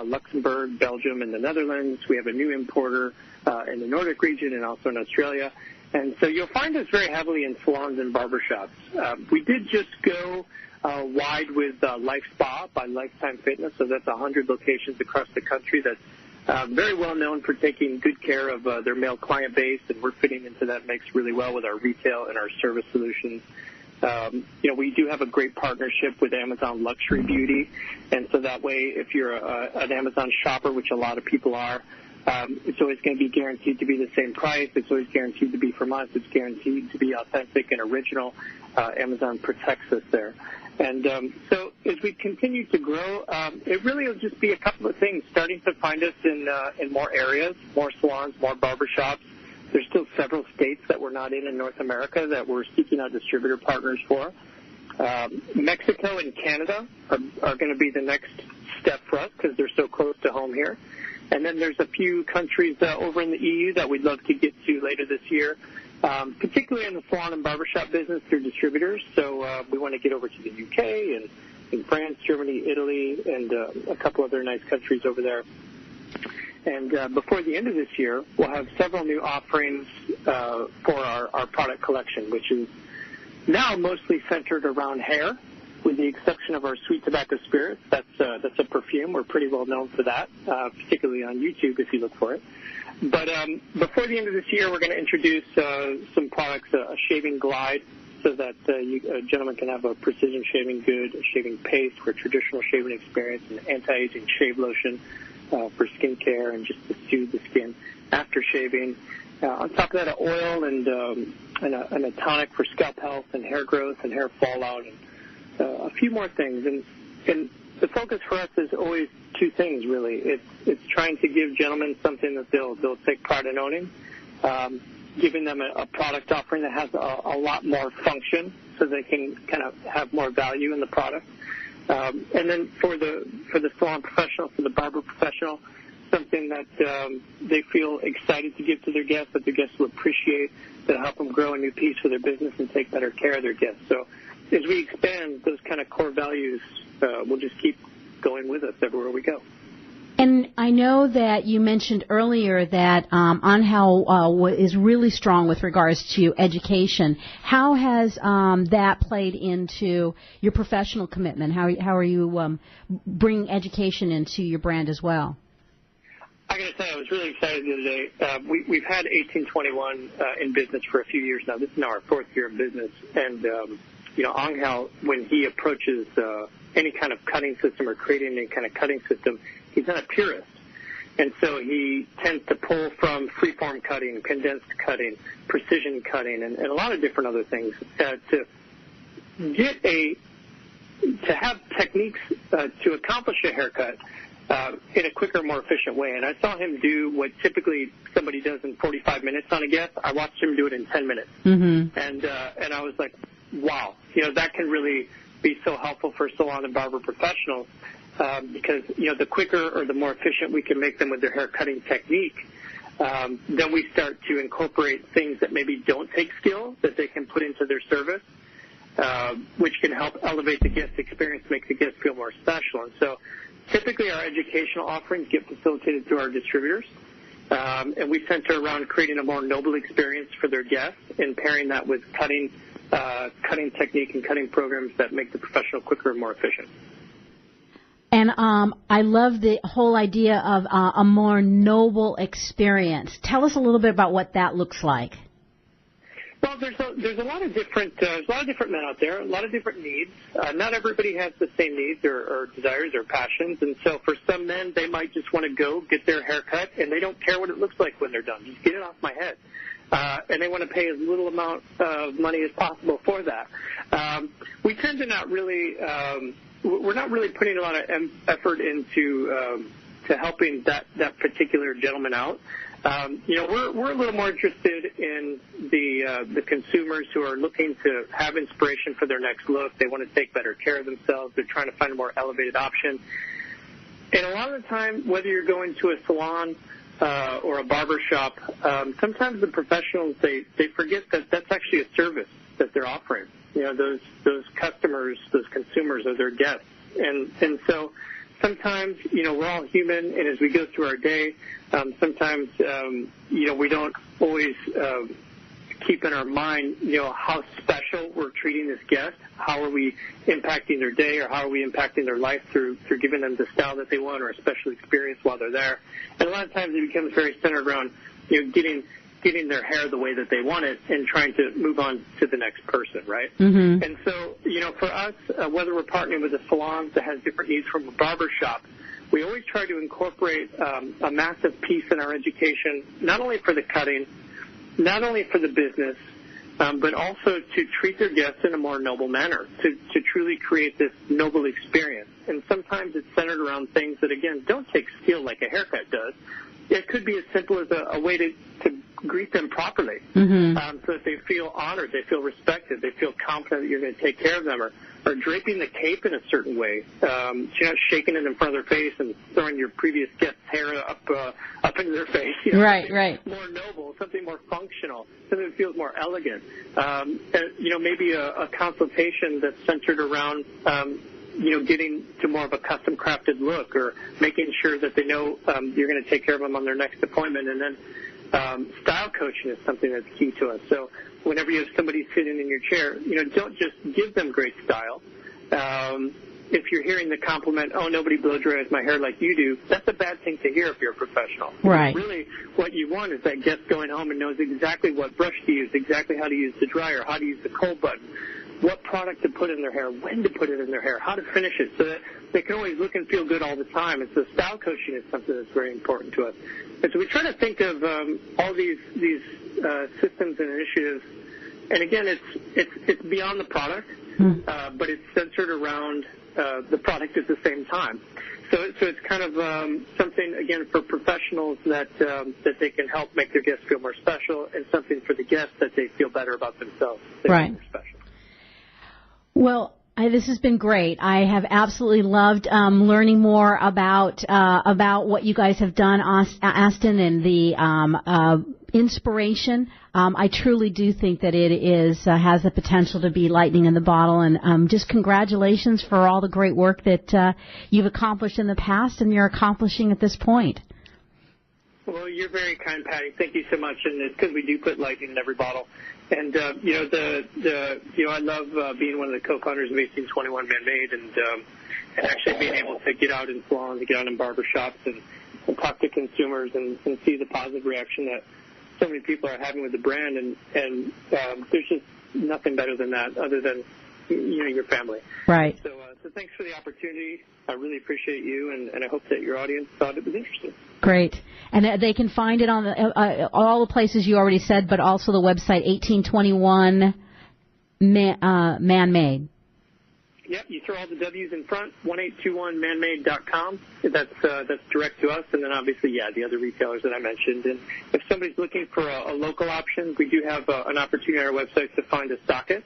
Luxembourg, Belgium, and the Netherlands. We have a new importer in the Nordic region and also in Australia. And so you'll find us very heavily in salons and barbershops. We did just go wide with Life Spa by Lifetime Fitness, so that's 100 locations across the country that's very well known for taking good care of their male client base, and we're fitting into that mix really well with our retail and our service solutions. We do have a great partnership with Amazon Luxury Beauty, and so that way if you're an Amazon shopper, which a lot of people are, it's always going to be guaranteed to be the same price. It's always guaranteed to be from us. It's guaranteed to be authentic and original. Amazon protects us there. And so as we continue to grow, it really will just be a couple of things, starting to find us in more areas, more salons, more barbershops. There's still several states that we're not in North America that we're seeking out distributor partners for. Mexico and Canada are going to be the next step for us because they're so close to home here. And then there's a few countries over in the EU that we'd love to get to later this year, particularly in the salon and barbershop business through distributors. So we want to get over to the UK and France, Germany, Italy, and a couple other nice countries over there. And before the end of this year, we'll have several new offerings for our product collection, which is now mostly centered around hair, with the exception of our sweet tobacco spirits. That's a perfume. We're pretty well known for that, particularly on YouTube if you look for it. But before the end of this year, we're going to introduce some products, a shaving glide, so that a gentleman can have a precision shaving good, a shaving paste for traditional shaving experience, an anti-aging shave lotion for skincare and just to soothe the skin after shaving. On top of that, an oil and a tonic for scalp health and hair growth and hair fallout, and a few more things. And the focus for us is always two things, really. It's trying to give gentlemen something that they'll take pride in owning, giving them a product offering that has a lot more function so they can kind of have more value in the product. And then for the salon professional, for the barber professional, something that they feel excited to give to their guests, that their guests will appreciate, that'll help them grow a new piece for their business and take better care of their guests. So as we expand, those kind of core values will just keep going with us everywhere we go. And I know that you mentioned earlier that Angel is really strong with regards to education. How has that played into your professional commitment? How are you bringing education into your brand as well? I got to say, I was really excited the other day. We've had 1821 in business for a few years now. This is now our fourth year of business. And, Angel, when he approaches any kind of cutting system or creating any kind of cutting system, he's not a purist. And so he tends to pull from freeform cutting, condensed cutting, precision cutting, and a lot of different other things to have techniques to accomplish a haircut in a quicker, more efficient way. And I saw him do what typically somebody does in 45 minutes on a guest. I watched him do it in 10 minutes. Mm-hmm. And I was like, wow, that can really be so helpful for salon and barber professionals because, the quicker or the more efficient we can make them with their hair cutting technique, then we start to incorporate things that maybe don't take skill that they can put into their service, which can help elevate the guest experience, make the guest feel more special. And so typically our educational offerings get facilitated through our distributors, and we center around creating a more noble experience for their guests and pairing that with cutting technique and cutting programs that make the professional quicker and more efficient. And I love the whole idea of a more noble experience. Tell us a little bit about what that looks like. Well, there's a lot of different men out there, a lot of different needs. Not everybody has the same needs or desires or passions, and so for some men, they might just want to go get their hair cut, and they don't care what it looks like when they're done. Just get it off my head. And they want to pay as little amount of money as possible for that. We tend to not really, we're not really putting a lot of effort into to helping that particular gentleman out. We're a little more interested in the consumers who are looking to have inspiration for their next look. They want to take better care of themselves. They're trying to find a more elevated option. And a lot of the time, whether you're going to a salon or a barber shop, sometimes the professionals, they forget that that's actually a service that they're offering. Those customers, those consumers are their guests. And so sometimes, we're all human, and as we go through our day, sometimes, we don't always keep in our mind, how special we're treating this guest. How are we impacting their day, or how are we impacting their life through giving them the style that they want or a special experience while they're there. And a lot of times it becomes very centered around, getting their hair the way that they want it and trying to move on to the next person, right? Mm-hmm. And so, for us, whether we're partnering with a salon that has different needs from a barber shop, we always try to incorporate a massive piece in our education, not only for the cutting, not only for the business, but also to treat their guests in a more noble manner, to truly create this noble experience. And sometimes it's centered around things that, again, don't take skill like a haircut does. It could be as simple as a way to greet them properly, so that they feel honored, they feel respected, they feel confident that you're going to take care of them, or draping the cape in a certain way. So you're not shaking it in front of their face and throwing your previous guest's hair up into their face. You know, right. More noble, something more functional, something that feels more elegant. Maybe a consultation that's centered around getting to more of a custom crafted look, or making sure that they know you're going to take care of them on their next appointment. And then style coaching is something that's key to us. So whenever you have somebody sitting in your chair, don't just give them great style. If you're hearing the compliment, oh, nobody blow dries my hair like you do, that's a bad thing to hear if you're a professional. Right. Really, what you want is that guest going home and knows exactly what brush to use, exactly how to use the dryer, how to use the cold button, what product to put in their hair, when to put it in their hair, how to finish it, so that they can always look and feel good all the time. And so style coaching is something that's very important to us. And so we try to think of all these systems and initiatives. And again, it's beyond the product, but it's centered around the product at the same time. So it's kind of something, again, for professionals that they can help make their guests feel more special, and something for the guests that they feel better about themselves. Right. More special. Well, this has been great. I have absolutely loved learning more about what you guys have done, Aston, and the inspiration. I truly do think that it has the potential to be lightning in the bottle, and just congratulations for all the great work that you've accomplished in the past and you're accomplishing at this point. Well, you're very kind, Patty. Thank you so much. And it's because we do put lightning in every bottle. And I love being one of the co-founders of 1821 Man-Made, and actually being able to get out in salons, to get out in barbershops, and talk to consumers and see the positive reaction that so many people are having with the brand. And there's just nothing better than that, other than your family. Right. So thanks for the opportunity. I really appreciate you, and I hope that your audience thought it was interesting. Great. And they can find it on all the places you already said, but also the website 1821 Man-Made. Yep, you throw all the W's in front, 1821manmade.com. That's direct to us, and then obviously, the other retailers that I mentioned. And if somebody's looking for a local option, we do have an opportunity on our website to find a stockist,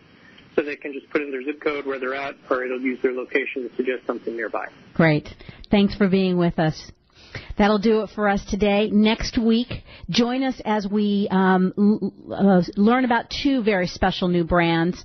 so they can just put in their zip code where they're at, or it'll use their location to suggest something nearby. Great. Thanks for being with us. That'll do it for us today. Next week, join us as we learn about two very special new brands.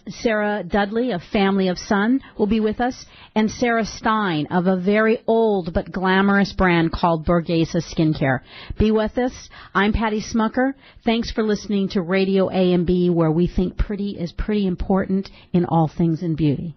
Sarah Dudley of Family of Sun will be with us, and Sarah Stein of a very old but glamorous brand called Borghese Skincare. Be with us. I'm Patty Schmucker. Thanks for listening to Radio AMB, where we think pretty is pretty important in all things in beauty.